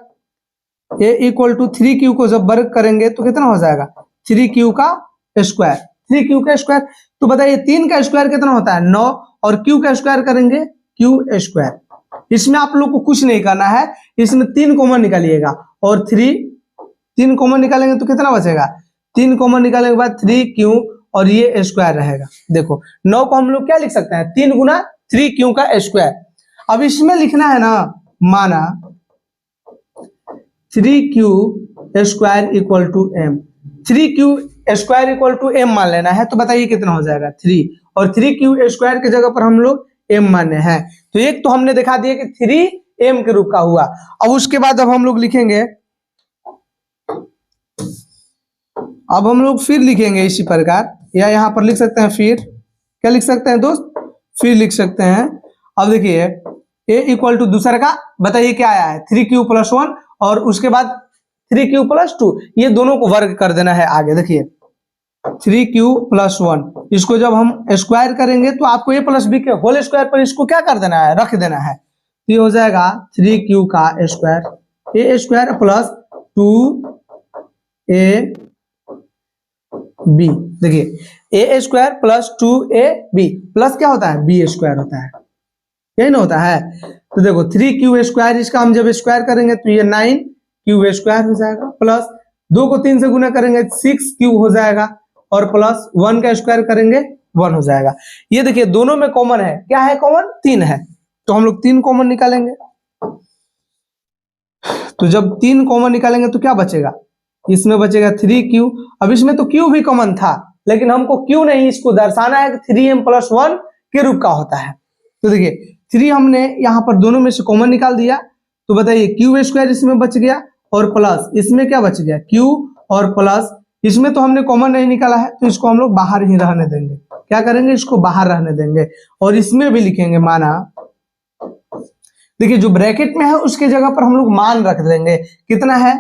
a इक्वल टू 3q को जब वर्ग करेंगे तो कितना हो जाएगा 3q का स्क्वायर, 3q का स्क्वायर। तो बताइए 3 का स्क्वायर कितना होता है 9, और q का स्क्वायर करेंगे q स्क्वायर। इसमें आप लोग को कुछ नहीं करना है, इसमें 3 कॉमन निकालिएगा, और 3 कॉमन निकालेंगे तो कितना बचेगा 3 कॉमन निकालने के बाद 3q और ये स्क्वायर रहेगा। देखो 9 को हम लोग क्या लिख सकते हैं 3 गुना 3q का स्क्वायर। अब इसमें लिखना है ना, माना 3q square equal to m, 3q square equal to m मान लेना है। तो बताइए कितना हो जाएगा 3, और 3q स्क्वायर के जगह पर हम लोग m माने हैं। तो एक तो हमने दिखा दिया कि 3m के रूप का हुआ। अब उसके बाद अब हम लोग लिखेंगे, अब हम लोग फिर लिखेंगे इसी प्रकार, या यहाँ पर लिख सकते हैं फिर, क्या लिख सकते हैं दोस्त फिर लिख सकते हैं। अब देखिए a इक्वल टू दूसरा का बताइए क्या आया है 3q प्लस 1, और उसके बाद 3q प्लस 2, ये दोनों को वर्ग कर देना है आगे। देखिए 3q प्लस 1, इसको जब हम स्क्वायर करेंगे तो आपको a प्लस बी के होल स्क्वायर पर इसको क्या कर देना है रख देना है, तो ये हो जाएगा 3q का square, a square plus 2ab। देखिए a square plus 2ab plus क्या होता है b स्क्वायर होता है, यही ना होता है। तो देखो 3q स्क्वायर, इसका हम जब स्क्वायर करेंगे तो ये 9q स्क्वायर हो जाएगा, प्लस 2 को 3 से गुना करेंगे 6q हो जाएगा, और प्लस 1 का स्क्वायर करेंगे 1 हो जाएगा। ये देखिए दोनों में कॉमन है, क्या है कॉमन 3 है, तो हम लोग 3 कॉमन निकालेंगे। तो जब 3 कॉमन निकालेंगे तो क्या बचेगा, इसमें बचेगा 3q। अब इसमें तो q भी कॉमन था, लेकिन हमको q नहीं, इसको दर्शाना है कि 3m प्लस 1 के रूप का होता है। तो देखिए 3 हमने यहाँ पर दोनों में से कॉमन निकाल दिया, तो बताइए q स्क्वायर इसमें बच गया, और प्लस इसमें क्या बच गया q, और प्लस इसमें तो हमने कॉमन नहीं निकाला है, तो इसको हम लोग बाहर ही रहने देंगे। क्या करेंगे, इसको बाहर रहने देंगे, और इसमें भी लिखेंगे माना, देखिए जो ब्रैकेट में है उसके जगह पर हम लोग मान रख देंगे, कितना है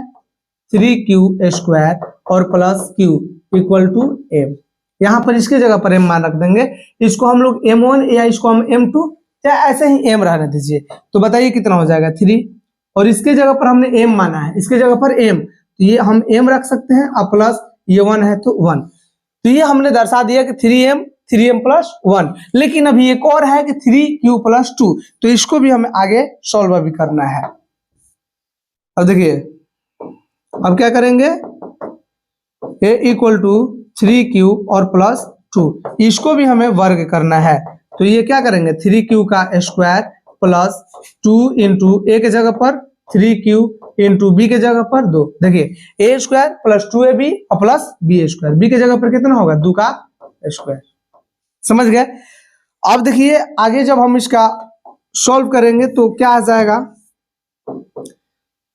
3q स्क्वायर और plus q equal to m। यहाँ पर इसके जगह पर m मान रख देंगे, इसको हम लोग m1 या इसको हम m2 या ऐसे ही m रहने दीजिए। तो बताइए कितना हो जाएगा 3, और इसके जगह पर हमने m माना है, इसके जगह पर m, तो ये हम m रख सकते हैं, और प्लस ये 1 है तो 1। तो ये हमने दर्शा दिया कि 3m प्लस 1। लेकिन अभी एक और है कि 3q प्लस 2, तो इसको भी हमें आगे सॉल्व भी करना है। अब देखिए अब क्या करेंगे, a इक्वल टू 3q और प्लस 2, इसको भी हमें वर्ग करना है। तो ये क्या करेंगे 3q का स्क्वायर प्लस 2 इंटू ए के जगह पर 3q इंटू बी के जगह पर 2। देखिए ए स्क्वायर प्लस 2ab और प्लस बी स्क्वायर, बी के जगह पर कितना होगा 2 का स्क्वायर। समझ गए। अब देखिए आगे जब हम इसका सॉल्व करेंगे तो क्या आ जाएगा,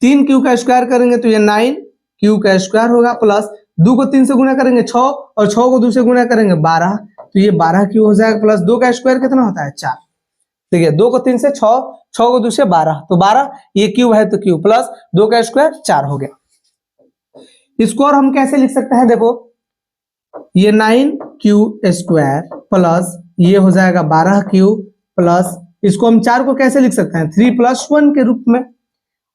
3q का स्क्वायर करेंगे तो ये 9q का स्क्वायर होगा, प्लस 2 को 3 से गुना करेंगे 6 और 6 को 2 से गुना करेंगे 12, तो ये 12q हो जाएगा, प्लस 2 का स्क्वायर कितना होता है 4। ठीक है, 2 को 3 से 6, 6 को 2 से 12, तो 12 ये क्यूब है तो क्यूब प्लस 2 का स्क्वायर 4 हो गया। इसको और हम कैसे लिख सकते हैं, देखो ये 9q स्क्वायर प्लस ये हो जाएगा 12q प्लस, इसको हम 4 को कैसे लिख सकते हैं 3 + 1 के रूप में।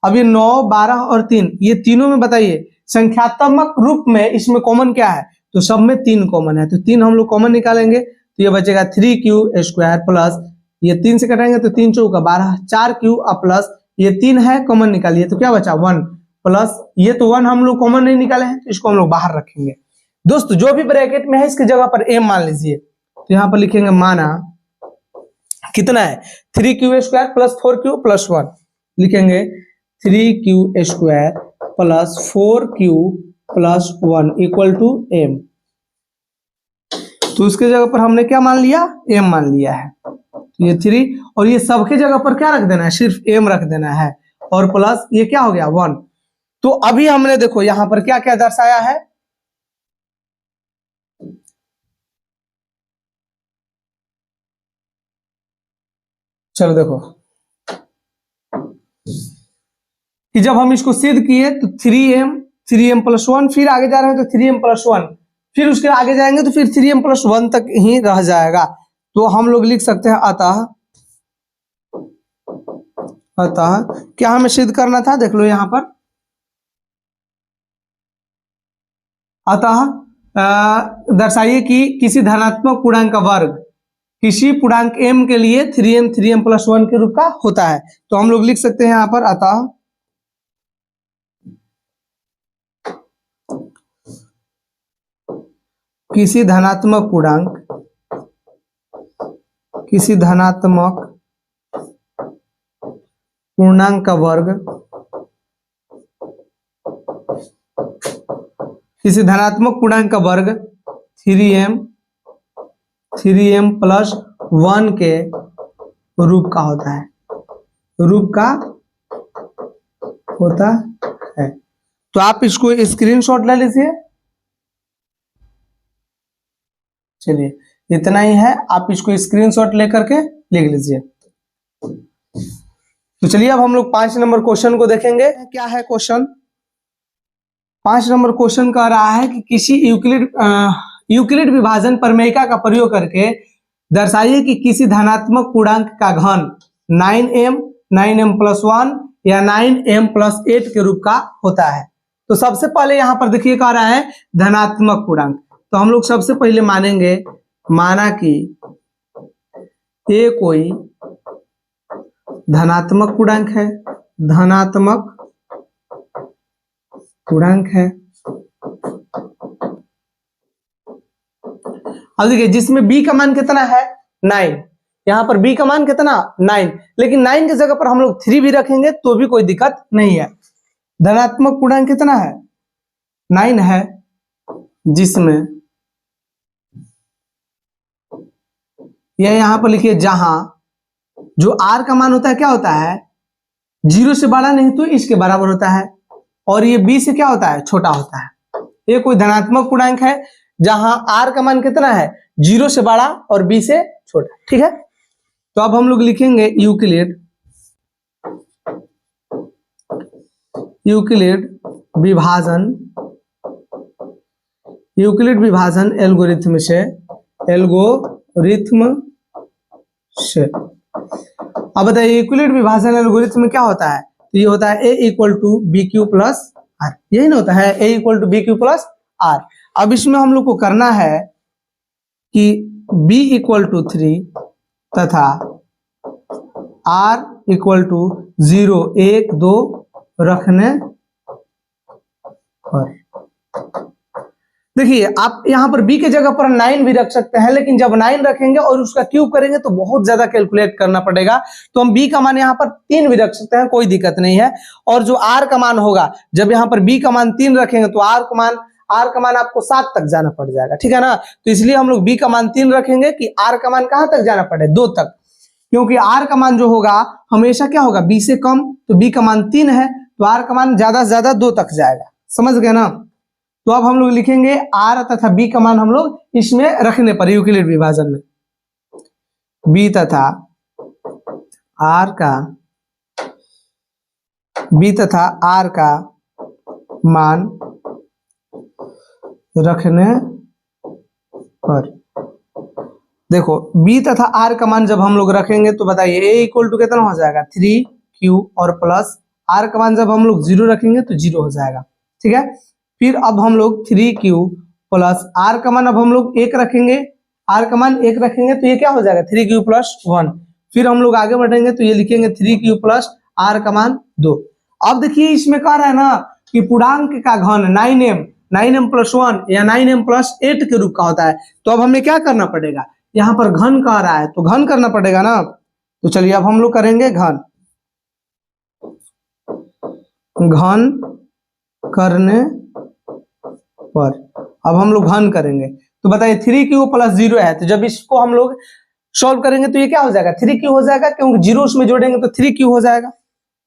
अब ये 9, 12 और 3 ये तीनों में बताइए संख्यात्मक रूप में इसमें कॉमन क्या है, तो सब में 3 कॉमन है, तो 3 हम लोग कॉमन निकालेंगे तो ये बचेगा 3q स्क्वायर प्लस ये 3 से कटाएंगे तो 3 चौका 12, 4q प्लस ये 3 है कॉमन निकालिए तो क्या बचा 1 प्लस ये तो 1 हम लोग कॉमन नहीं निकाले हैं तो इसको हम लोग बाहर रखेंगे। दोस्तों जो भी ब्रैकेट में है इसकी जगह पर m मान लीजिए, तो यहाँ पर लिखेंगे माना कितना है 3q square plus 4q plus 1, लिखेंगे 3q square plus 4q plus 1 equal to m। तो उसके जगह पर हमने क्या मान लिया m मान लिया है, तो ये 3 और ये सबके जगह पर क्या रख देना है सिर्फ m रख देना है और प्लस ये क्या हो गया 1। तो अभी हमने देखो यहां पर क्या क्या दर्शाया है, चलो देखो कि जब हम इसको सिद्ध किए तो 3m प्लस 1, फिर आगे जा रहे हैं तो 3m प्लस 1, फिर उसके आगे जाएंगे तो फिर 3m प्लस 1 तक ही रह जाएगा। तो हम लोग लिख सकते हैं अतः क्या हमें सिद्ध करना था, देख लो यहां पर अतः दर्शाइए कि किसी धनात्मक पूर्णांक का वर्ग किसी पूर्णांक m के लिए 3m प्लस 1 के रूप का होता है। तो हम लोग लिख सकते हैं यहां पर अतः किसी धनात्मक पूर्णांक का वर्ग किसी धनात्मक पूर्णांक का वर्ग 3m प्लस 1 के रूप का होता है, तो आप इसको स्क्रीनशॉट ले लीजिए। चलिए इतना ही है, आप इसको स्क्रीनशॉट लेकर के लिख लीजिए। तो चलिए अब हम लोग 5 नंबर क्वेश्चन को देखेंगे। क्या है क्वेश्चन, 5 नंबर क्वेश्चन कह रहा है कि किसी यूक्लिड विभाजन प्रमेयिका का प्रयोग करके दर्शाइए कि किसी धनात्मक पूर्णांक का घन 9m प्लस 1 या 9m प्लस 8 के रूप का होता है। तो सबसे पहले यहां पर देखिए कह रहा है धनात्मक पूर्णांक, तो हम लोग सबसे पहले मानेंगे माना कि ये कोई धनात्मक पूर्णांक है, अब देखिए जिसमें b का मान कितना है 9, यहां पर b का मान कितना 9, लेकिन 9 की जगह पर हम लोग 3 भी रखेंगे तो भी कोई दिक्कत नहीं है। धनात्मक पूर्णांक कितना है 9 है, जिसमें यह यहां पर लिखिए जहां जो r का मान होता है क्या होता है 0 से बड़ा नहीं तो इसके बराबर होता है, और ये b से क्या होता है छोटा होता है। ये कोई धनात्मक पूर्णांक है जहां r का मान कितना है 0 से बड़ा और b से छोटा। ठीक है, तो अब हम लोग लिखेंगे यूक्लिड विभाजन एल्गोरिथम से अब बताइए यूक्लिड विभाजन एल्गोरिथम में क्या होता है, तो ये होता है a equal to B Q plus R, यही ना होता है a equal to B Q plus R. अब इसमें हम लोग को करना है कि b इक्वल टू 3 तथा r इक्वल टू 0, 1, 2 रखने पर देखिए आप यहाँ पर b के जगह पर 9 भी रख सकते हैं, लेकिन जब 9 रखेंगे और उसका क्यूब करेंगे तो बहुत ज्यादा कैलकुलेट करना पड़ेगा। तो हम b का मान यहाँ पर 3 भी रख सकते हैं, कोई दिक्कत नहीं है। और जो r का मान होगा, जब यहाँ पर b का मान 3 रखेंगे तो r का मान आपको 7 तक जाना पड़ जाएगा, ठीक है ना। तो इसलिए हम लोग b का मान 3 रखेंगे कि r का मान कहाँ तक जाना पड़े, 2 तक, क्योंकि r का मान जो होगा हमेशा क्या होगा, b से कम। तो b का मान 3 है तो r का मान ज्यादा से ज्यादा 2 तक जाएगा, समझ गए ना। तो अब हम लोग लिखेंगे r तथा b का मान हम लोग इसमें रखने पर यूक्लिड विभाजन में b तथा r का मान रखने पर, देखो b तथा r का मान जब हम लोग रखेंगे तो बताइए a इक्वल टू कितना हो जाएगा 3q और प्लस r का मान जब हम लोग 0 रखेंगे तो 0 हो जाएगा, ठीक है। फिर अब हम लोग 3q प्लस r का मान अब हम लोग 1 रखेंगे, r का मान 1 रखेंगे तो ये क्या हो जाएगा 3q प्लस 1। फिर हम लोग आगे बढ़ेंगे तो ये लिखेंगे 3q प्लस r का मान 2। अब देखिए इसमें कह रहा है ना कि पूर्णांक का घन 9m प्लस 1 या 9m प्लस 8 के रूप का होता है। तो अब हमें क्या करना पड़ेगा, यहाँ पर घन कह रहा है तो घन करना पड़ेगा ना। तो चलिए अब हम लोग करेंगे घन करने पर। अब हम लोग घन करेंगे तो बताइए 3q प्लस 0 है, तो जब इसको हम लोग सॉल्व करेंगे तो ये क्या हो जाएगा 3q हो जाएगा, क्योंकि 0 उसमें जोड़ेंगे तो 3q हो जाएगा।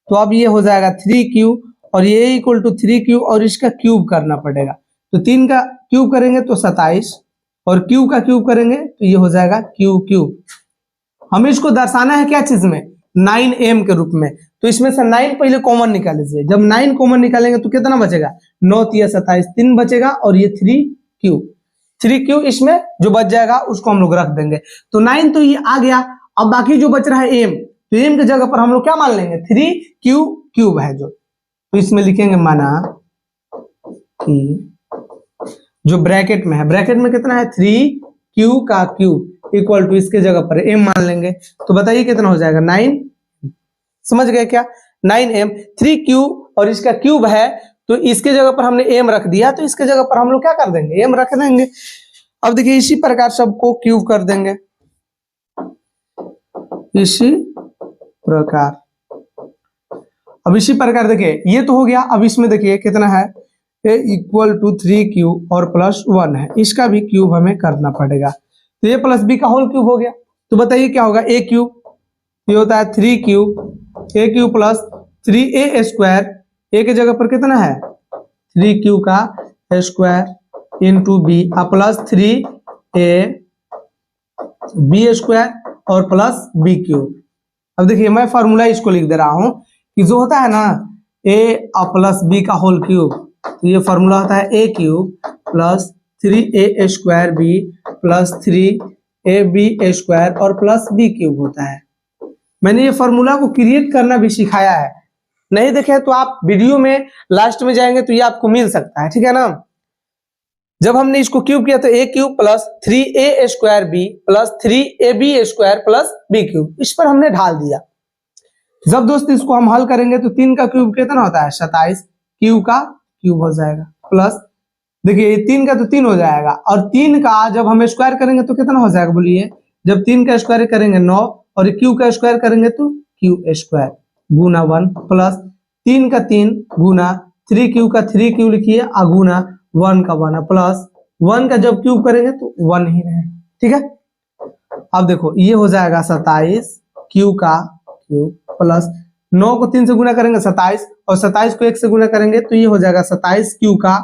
तो अब ये हो जाएगा 3q और ये इक्वल टू 3q और इसका क्यूब करना पड़ेगा। तो 3 का क्यूब करेंगे तो 27 और q का क्यूब करेंगे तो ये हो जाएगा q। हमें इसको दर्शाना है क्या चीज में, 9m के रूप में। तो इसमें से 9 पहले कॉमन निकाल लीजिए। जब 9 कॉमन निकालेंगे तो कितना बचेगा, 9 या 27, 3 बचेगा और ये 3q इसमें जो बच जाएगा उसको हम लोग रख देंगे। तो 9 तो ये आ गया। अब बाकी जो बच रहा है m, तो m की जगह पर हम लोग क्या मान लेंगे 3q है जो। तो इसमें लिखेंगे माना कि जो ब्रैकेट में है, ब्रैकेट में कितना है 3q का क्यूब इक्वल टू इसके जगह पर m मान लेंगे। तो बताइए कितना हो जाएगा 9, समझ गए क्या, 9m। 3q और इसका क्यूब है तो इसके जगह पर हमने m रख दिया, तो इसके जगह पर हम लोग क्या कर देंगे m रख देंगे। अब देखिए इसी प्रकार सबको क्यूब कर देंगे, इसी प्रकार। अब इसी प्रकार देखिए ये तो हो गया। अब इसमें देखिए कितना है a इक्वल टू 3q और प्लस 1 है, इसका भी क्यूब हमें करना पड़ेगा। तो a प्लस b का होल क्यूब हो गया। तो बताइए क्या होगा a क्यूब, ये होता है 3q, a cube plus 3a square, a के जगह पर कितना है 3q का square into b plus 3a b square और प्लस b क्यूब। अब देखिए मैं फॉर्मूला इसको लिख दे रहा हूं कि जो होता है ना a प्लस b का होल क्यूब, तो ये फॉर्मूला होता है a cube plus 3a square b plus 3ab square और प्लस b क्यूब होता है। मैंने ये फॉर्मूला को क्रिएट करना भी सिखाया है, नहीं देखे तो आप वीडियो में लास्ट में जाएंगे तो ये आपको मिल सकता है, ठीक है ना। जब हमने इसको क्यूब किया तो a cube plus 3a square b plus 3ab square plus b cube, इस पर हमने ढाल दिया। जब दोस्त इसको हम हल करेंगे तो 3 का क्यूब कितना होता है 27, q का क्यूब हो जाएगा प्लस देखिए 3 का तो 3 हो जाएगा और 3 का जब हम स्क्वायर करेंगे तो कितना हो जाएगा बोलिए, जब 3 का स्क्वायर करेंगे 9 और q का स्क्वायर करेंगे तो q स्क्वायर गुना 1 प्लस 3 का 3 गुना 3q का 3q लिखिए गुना 1 का 1 प्लस 1 का जब क्यूब करेंगे तो 1 ही रहे, ठीक है। अब देखो ये हो जाएगा 27 q का क्यूब प्लस 9 को 3 से गुना करेंगे 27 और 27 को 1 से गुना करेंगे तो ये हो जाएगा 27 q का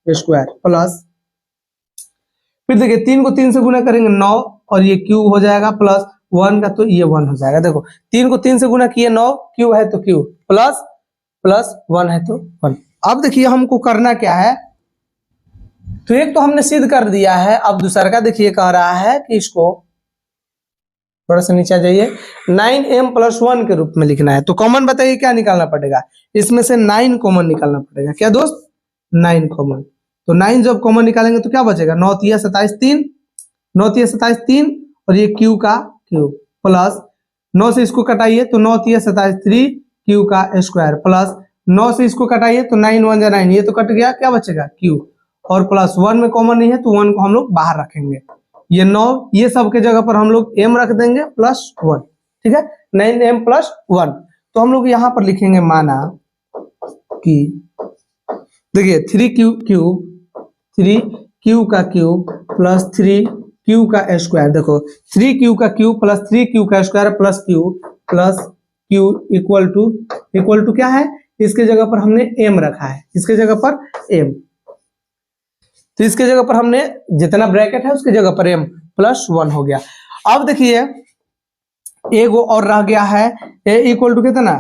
स्क्वायर प्लस फिर देखिए 3 को 3 से गुना करेंगे 9 और ये क्यूब हो जाएगा प्लस 1 का तो ये 1 हो जाएगा। देखो 3 को 3 से गुना किए 9, क्यूब है तो क्यूब प्लस 1 है तो 1। अब देखिए हमको करना क्या है, तो एक तो हमने सिद्ध कर दिया है। अब दूसरा का देखिए कह रहा है कि इसको थोड़ा सा नीचे जाइए 9m प्लस 1 के रूप में लिखना है। तो कॉमन बताइए क्या निकालना पड़ेगा, इसमें से 9 कॉमन निकालना पड़ेगा। क्या दोस्त 9 कॉमन, तो 9 जब कॉमन निकालेंगे तो क्या बचेगा 9 तिया 27 3, 9 तिया 27 3 और ये q का क्यूब प्लस 9 से इसको कटाइए तो 9 तिया 27 3 q का स्क्वायर प्लस 9 से इसको कटाइए तो 9 1 जा 9, ये तो कट गया, क्या बचेगा q और प्लस 1 में कॉमन नहीं है तो 1 को हम लोग बाहर रखेंगे। ये 9 ये सब के जगह पर हम लोग m रख देंगे प्लस 1, ठीक है, 9m प्लस 1। तो हम लोग यहाँ पर लिखेंगे माना कि देखिए 3q का क्यूब प्लस 3q का स्क्वायर, देखो 3q का क्यूब प्लस 3q का square plus q equal to क्या है, इसके जगह पर हमने m रखा है, इसके जगह पर m, तो इसके जगह पर हमने जितना ब्रैकेट है उसके जगह पर m प्लस 1 हो गया। अब देखिए एक और रह गया है a इक्वल टू कितना,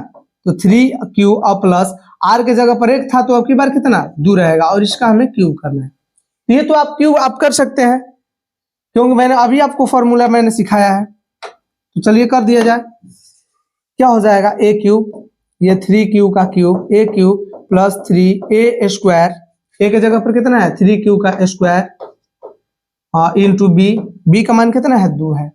तो 3q और प्लस r के जगह पर 1 था तो अब की बार कितना 2 रहेगा और इसका हमें क्यूब करना है। तो ये तो आप क्यूब आप कर सकते हैं क्योंकि मैंने अभी आपको फॉर्मूला मैंने सिखाया है, तो चलिए कर दिया जाए। क्या हो जाएगा a क्यूब, ये 3q का cube a cube plus 3a square, a के जगह पर कितना है 3q का स्क्वायर इंटू b का मान कितना है 2 है,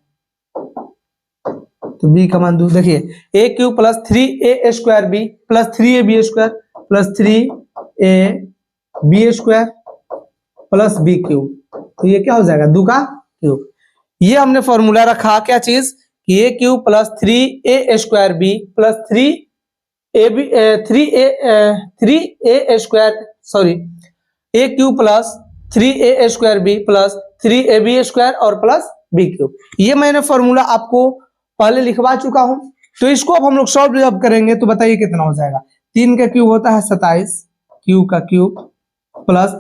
तो b का मान 2। देखिए a cube plus 3a square b plus 3ab square plus 3ab square plus b cube, तो ये क्या हो जाएगा 2 का क्यूब। ये हमने फॉर्मूला रखा क्या चीज कि a cube plus 3a square b plus 3a square sorry a cube plus 3a square b plus 3ab square और प्लस b क्यूब। ये मैंने फॉर्मूला आपको पहले लिखवा चुका हूं, तो इसको अब हम लोग सॉल्व जब करेंगे तो बताइए कितना हो जाएगा। 3 का क्यूब होता है 27, q का क्यूब प्लस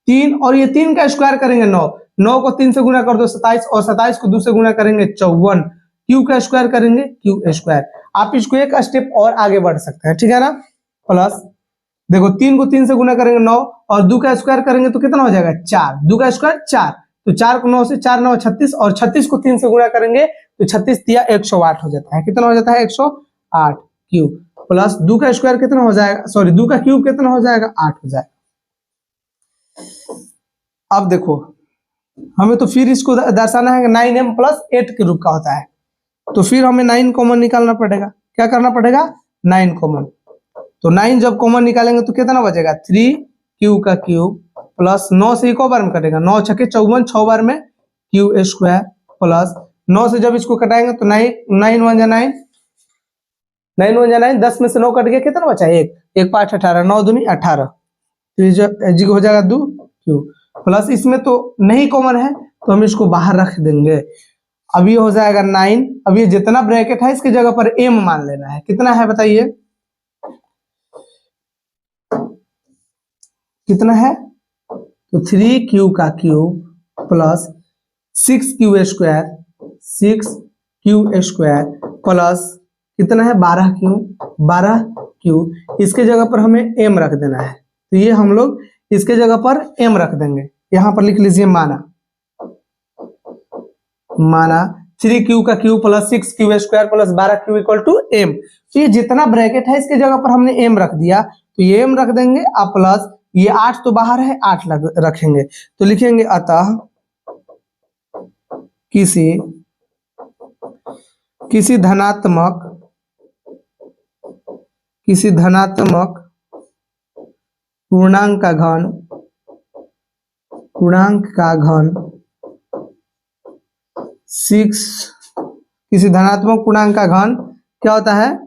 3 और ये 3 का स्क्वायर करेंगे 9, 9 को 3 से गुना कर दो 27 और 27 को 2 से गुना करेंगे 54, q का स्क्वायर करेंगे q स्क्वायर। आप इसको एक स्टेप और आगे बढ़ सकते हैं, ठीक है ना। प्लस देखो 3 को 3 से गुना करेंगे 9 और 2 का स्क्वायर करेंगे तो कितना हो जाएगा 4, 2 का स्क्वायर 4, तो 4 को 9 से 4 9 36 और 36 को 3 से गुना करेंगे तो 36 दिया 108 हो जाता है, कितना हो जाता है 108 क्यूब प्लस 2 का स्क्वायर कितना हो जाएगा, सॉरी 2 का क्यूब कितना हो जाएगा 8 हो जाएगा। अब देखो हमें तो फिर इसको दर्शाना है 9m प्लस 8 के रूप का होता है, तो फिर हमें 9 कॉमन निकालना पड़ेगा। क्या करना पड़ेगा 9 कॉमन, तो 9 जब कॉमन निकालेंगे तो कितना बचेगा 3q का क्यूब प्लस 9 से एक बार में कटेगा 9 छके 54 6 बार में q स्क्वायर प्लस 9 से जब इसको कटाएंगे तो 9 1 जा 9 9 1 जा 9, 10 में से 9 कट गया कितना बचा 1 5 18 9 दूनी 18, तो ये हो जाएगा 2 क्यूब प्लस इसमें तो नहीं कॉमन है तो हम इसको बाहर रख देंगे। अब ये हो जाएगा 9, अब ये जितना ब्रैकेट है इसकी जगह पर m मान लेना है, कितना है बताइए कितना है, तो 3q का cube plus 6q square plus कितना है 12q, इसके जगह पर हमें m रख देना है, तो ये हम लोग इसके जगह पर m रख देंगे। यहां पर लिख लीजिए माना 3q का cube plus 6q square plus 12q equal to m, तो ये जितना ब्रैकेट है इसके जगह पर हमने m रख दिया, तो ये m रख देंगे अब प्लस ये 8 तो बाहर है 8 रखेंगे, तो लिखेंगे अतः किसी धनात्मक पूर्णांक का घन 6, किसी धनात्मक पूर्णांक का घन क्या होता है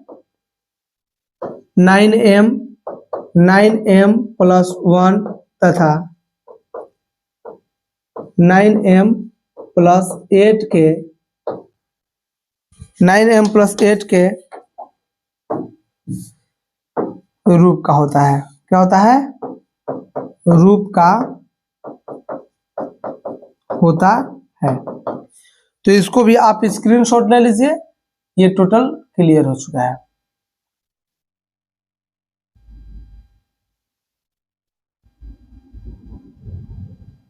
9m प्लस 1 तथा 9m प्लस 8 के रूप का होता है। क्या होता है रूप का होता है, तो इसको भी आप स्क्रीनशॉट ले लीजिए, ये टोटल क्लियर हो चुका है।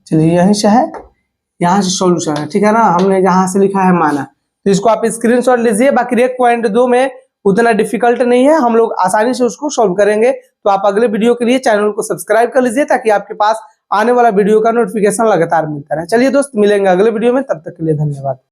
चलिए यहीं से है, यहाँ से सॉल्यूशन है, ठीक है ना। हमने जहां से लिखा है माना, तो इसको आप स्क्रीनशॉट लीजिए। बाकी 1.2 में उतना डिफिकल्ट नहीं है, हम लोग आसानी से उसको सॉल्व करेंगे। तो आप अगले वीडियो के लिए चैनल को सब्सक्राइब कर लीजिए ताकि आपके पास आने वाला वीडियो का नोटिफिकेशन लगातार मिलता रहे। चलिए दोस्त मिलेंगे अगले वीडियो में, तब तक के लिए धन्यवाद।